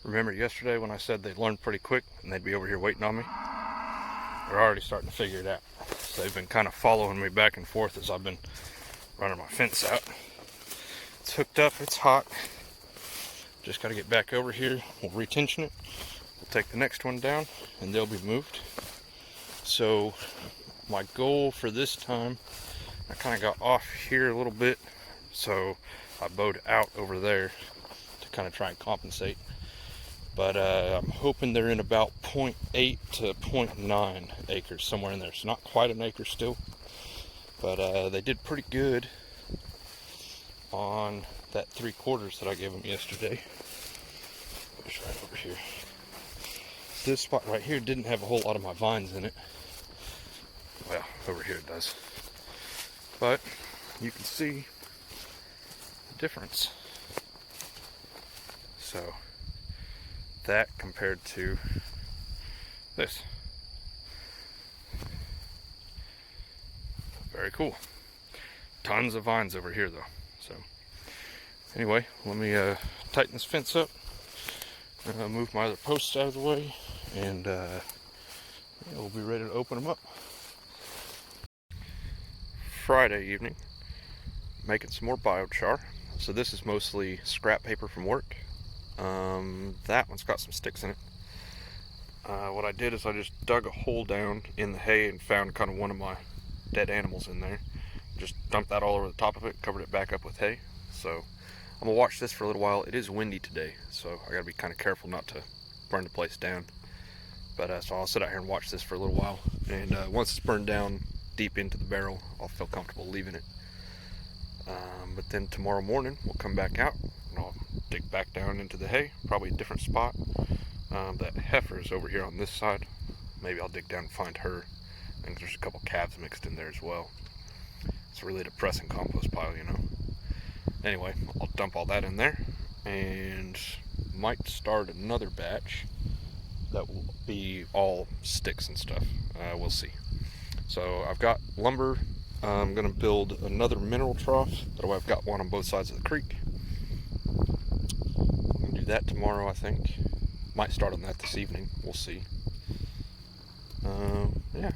Remember yesterday when I said they'd learn pretty quick and they'd be over here waiting on me? They're already starting to figure it out. So they've been kind of following me back and forth as I've been running my fence out. It's hooked up, it's hot. Just got to get back over here. We'll retension it. We'll take the next one down and they'll be moved. So my goal for this time, I kind of got off here a little bit. So I bowed out over there to kind of try and compensate. But I'm hoping they're in about 0.8 to 0.9 acres, somewhere in there. It's not quite an acre still, but they did pretty good on that 3/4 that I gave them yesterday. It's right over here. This spot right here didn't have a whole lot of my vines in it. Well, over here it does. But you can see the difference. So that compared to this. Very cool. Tons of vines over here though. So anyway, let me tighten this fence up, move my other posts out of the way, and we'll be ready to open them up. Friday evening, making some more biochar. So this is mostly scrap paper from work. That one's got some sticks in it. What I did is I just dug a hole down in the hay and found kind of one of my dead animals in there. Just dumped that all over the top of it, covered it back up with hay. So I'm gonna watch this for a little while. It is windy today, so I gotta be kind of careful not to burn the place down. But so I'll sit out here and watch this for a little while. And once it's burned down deep into the barrel, I'll feel comfortable leaving it. But then tomorrow morning we'll come back out and I'll dig back down into the hay, probably a different spot. That heifer is over here on this side. Maybe I'll dig down and find her. I think there's a couple calves mixed in there as well. It's a really depressing compost pile, you know. Anyway, I'll dump all that in there and might start another batch that will be all sticks and stuff. We'll see. So I've got lumber. I'm going to build another mineral trough. That way I've got one on both sides of the creek. I'm going to do that tomorrow, I think. Might start on that this evening. We'll see. Yeah.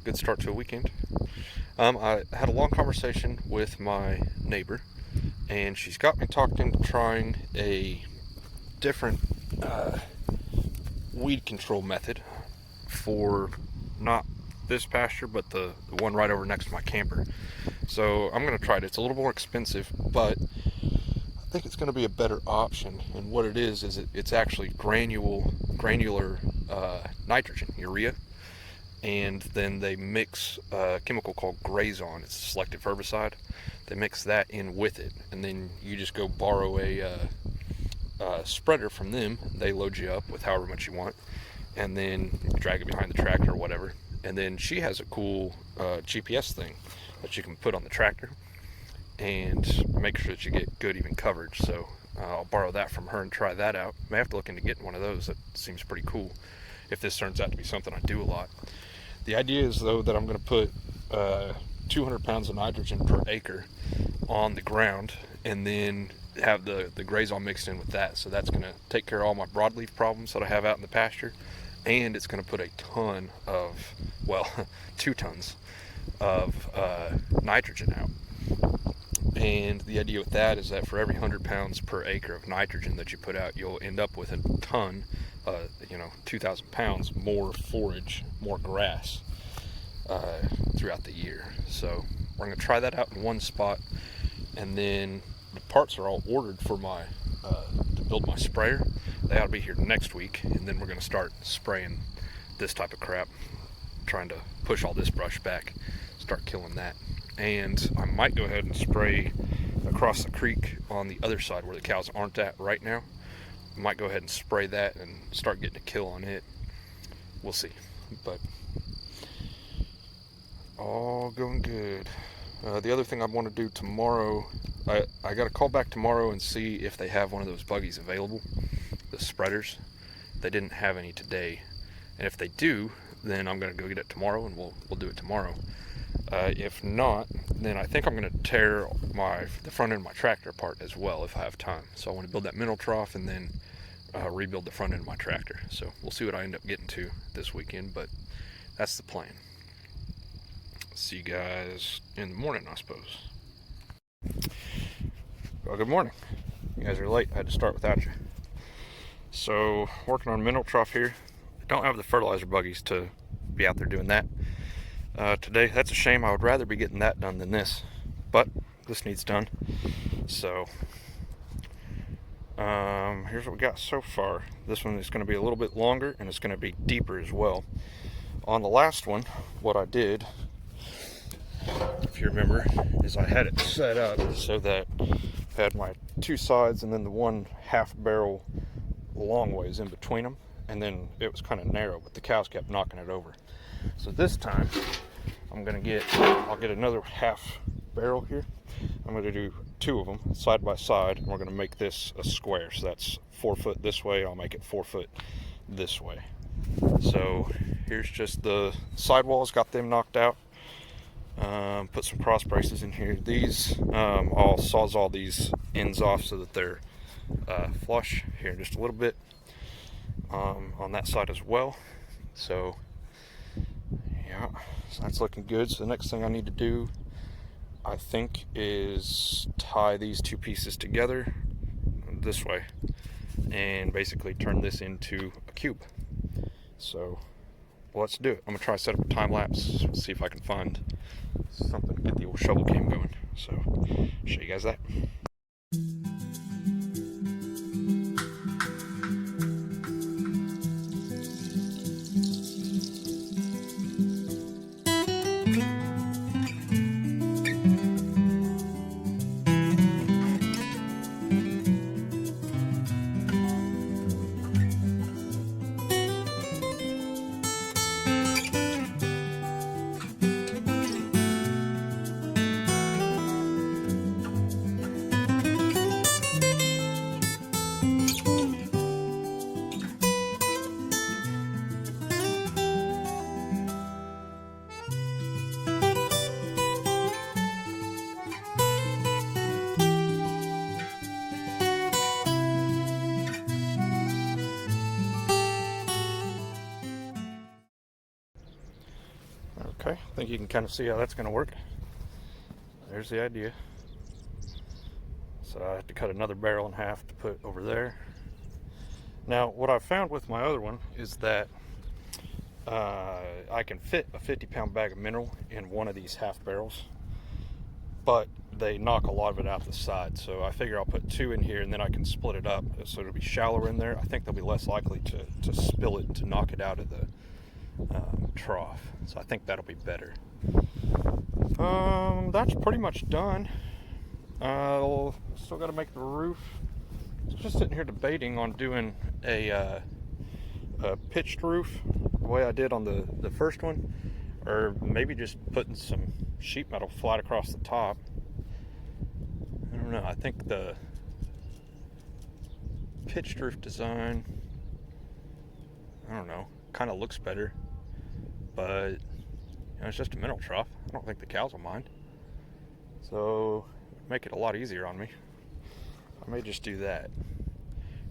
Good start to a weekend. I had a long conversation with my neighbor, and she's got me talked into trying a different weed control method for not this pasture, but the one right over next to my camper. So I'm going to try it. It's a little more expensive, but I think it's going to be a better option. And what it is it's actually granular nitrogen, urea, and then they mix a chemical called Grazon. It's a selective herbicide. They mix that in with it, and then you just go borrow a spreader from them. They load you up with however much you want, and then drag it behind the tractor or whatever. And then she has a cool GPS thing that you can put on the tractor and make sure that you get good even coverage. So I'll borrow that from her and try that out. May have to look into getting one of those. That seems pretty cool if this turns out to be something I do a lot. The idea is though that I'm going to put 200 pounds of nitrogen per acre on the ground and then have the Grazon mixed in with that. So that's going to take care of all my broadleaf problems that I have out in the pasture. And it's going to put a ton of, well, 2 tons of nitrogen out. And the idea with that is that for every 100 pounds per acre of nitrogen that you put out, you'll end up with a ton, 2,000 pounds more forage, more grass throughout the year. So we're going to try that out in one spot, and then the parts are all ordered for my to build my sprayer. They ought to be here next week, and then we're going to start spraying this type of crap, trying to push all this brush back, start killing that. And I might go ahead and spray across the creek on the other side where the cows aren't at right now. I might go ahead and spray that and start getting a kill on it. We'll see. But all going good. The other thing I want to do tomorrow, I got to call back tomorrow and see if they have one of those buggies available, the spreaders. They didn't have any today, and if they do, then I'm going to go get it tomorrow, and we'll do it tomorrow. If not, then I think I'm going to tear the front end of my tractor apart as well if I have time. So I want to build that mineral trough and then rebuild the front end of my tractor. So we'll see what I end up getting to this weekend, but that's the plan. See you guys in the morning, I suppose. Well, good morning. You guys are late. I had to start without you. So, working on mineral trough here. I don't have the fertilizer buggies to be out there doing that today. That's a shame. I would rather be getting that done than this, but this needs done. So, here's what we got so far. This one is going to be a little bit longer, and it's going to be deeper as well. On the last one, what I did, if you remember, is I had it set up so that I had my two sides and then the one half barrel long ways in between them, and then it was kind of narrow, but the cows kept knocking it over. So this time I'll get another half barrel here. I'm going to do two of them side by side, and we're going to make this a square. So that's 4 foot this way, I'll make it 4 foot this way. So here's just the sidewalls, got them knocked out. Put some cross braces in here. These, I'll sawzall these ends off so that they're flush here just a little bit on that side as well. So yeah, so that's looking good. So the next thing I need to do, I think, is tie these two pieces together this way and basically turn this into a cube. So let's do it. I'm gonna try to set up a time lapse, see if I can find something to get the old shovel cam going. So show you guys that. Okay, I think you can kind of see how that's going to work. There's the idea. So I have to cut another barrel in half to put over there. Now, what I've found with my other one is that I can fit a 50-pound bag of mineral in one of these half barrels, but they knock a lot of it out the side. So I figure I'll put two in here, and then I can split it up so it'll be shallower in there. I think they'll be less likely to spill it, to knock it out of the trough. So I think that'll be better. That's pretty much done. Still got to make the roof. Just sitting here debating on doing a pitched roof the way I did on the first one, or maybe just putting some sheet metal flat across the top. I don't know. I think the pitched roof design, I don't know, kind of looks better, but it's just a mineral trough. I don't think the cows will mind, so make it a lot easier on me. I may just do that,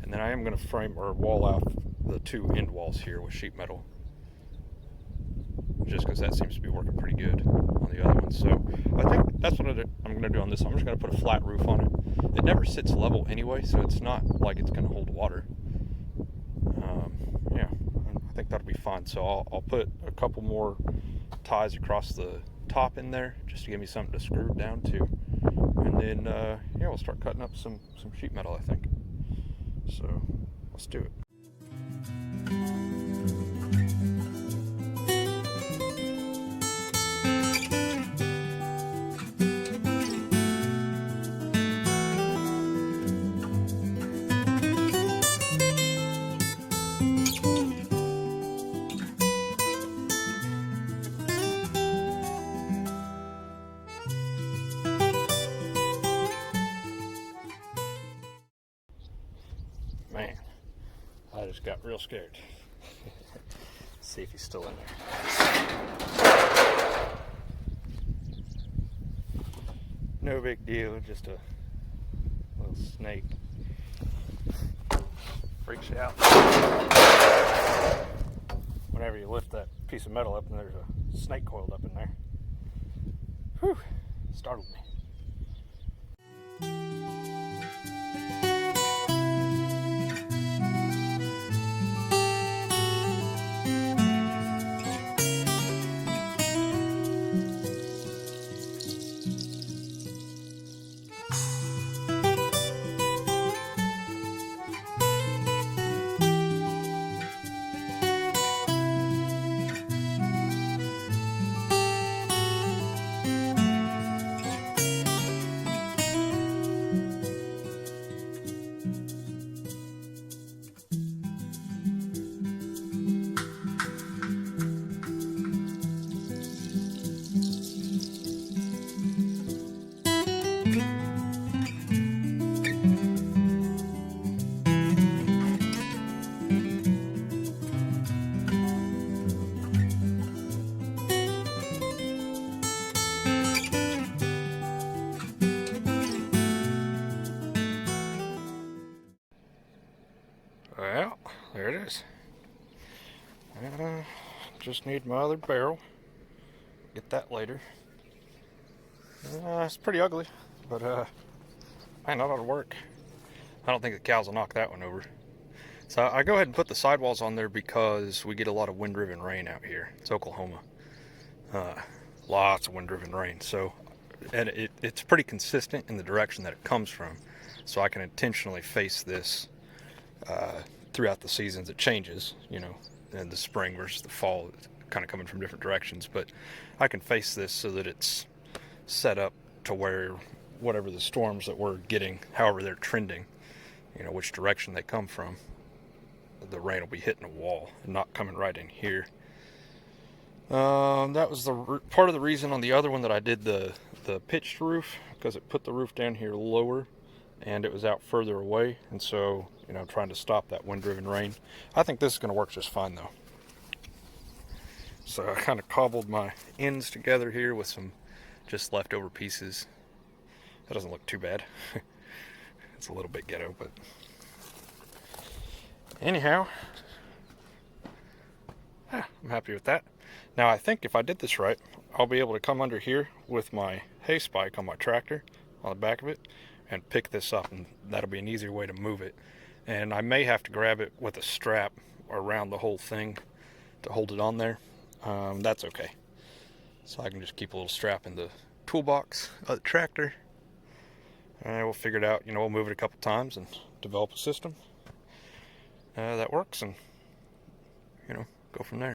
and then I am going to frame or wall out the two end walls here with sheet metal, just because that seems to be working pretty good on the other one. So I think that's what I'm going to do on this. I'm just going to put a flat roof on it. It never sits level anyway, so it's not like it's going to hold water. Yeah, I think that'll be fine. So I'll put a couple more ties across the top in there just to give me something to screw down to, and then yeah, we'll start cutting up some sheet metal, I think. So let's do it. Man, I just got real scared. See if he's still in there. No big deal, just a little snake. freaks you out. Whenever you lift that piece of metal up and there's a snake coiled up in there. Whew, startled me. Well, there it is. Just need my other barrel. Get that later. It's pretty ugly, but man, that ought to work. I don't think the cows will knock that one over. So I go ahead and put the sidewalls on there because we get a lot of wind-driven rain out here. It's Oklahoma. Lots of wind-driven rain. So, and it's pretty consistent in the direction that it comes from. So I can intentionally face this throughout the seasons. It changes, you know, in the spring versus the fall, it's kind of coming from different directions. But I can face this so that it's set up to where whatever the storms that we're getting, however they're trending, you know, which direction they come from, the rain will be hitting a wall and not coming right in here. That was the part of the reason on the other one that I did the pitched roof, because it put the roof down here lower and it was out further away, and so, you know, trying to stop that wind-driven rain. I think this is going to work just fine though. So I kind of cobbled my ends together here with some just leftover pieces. That doesn't look too bad. It's a little bit ghetto, but anyhow, I'm happy with that. Now I think if I did this right, I'll be able to come under here with my hay spike on my tractor on the back of it and pick this up, and that'll be an easier way to move it. And I may have to grab it with a strap around the whole thing to hold it on there. That's okay. So I can just keep a little strap in the toolbox of the tractor, and we'll figure it out. You know, we'll move it a couple times and develop a system that works, and, you know, go from there.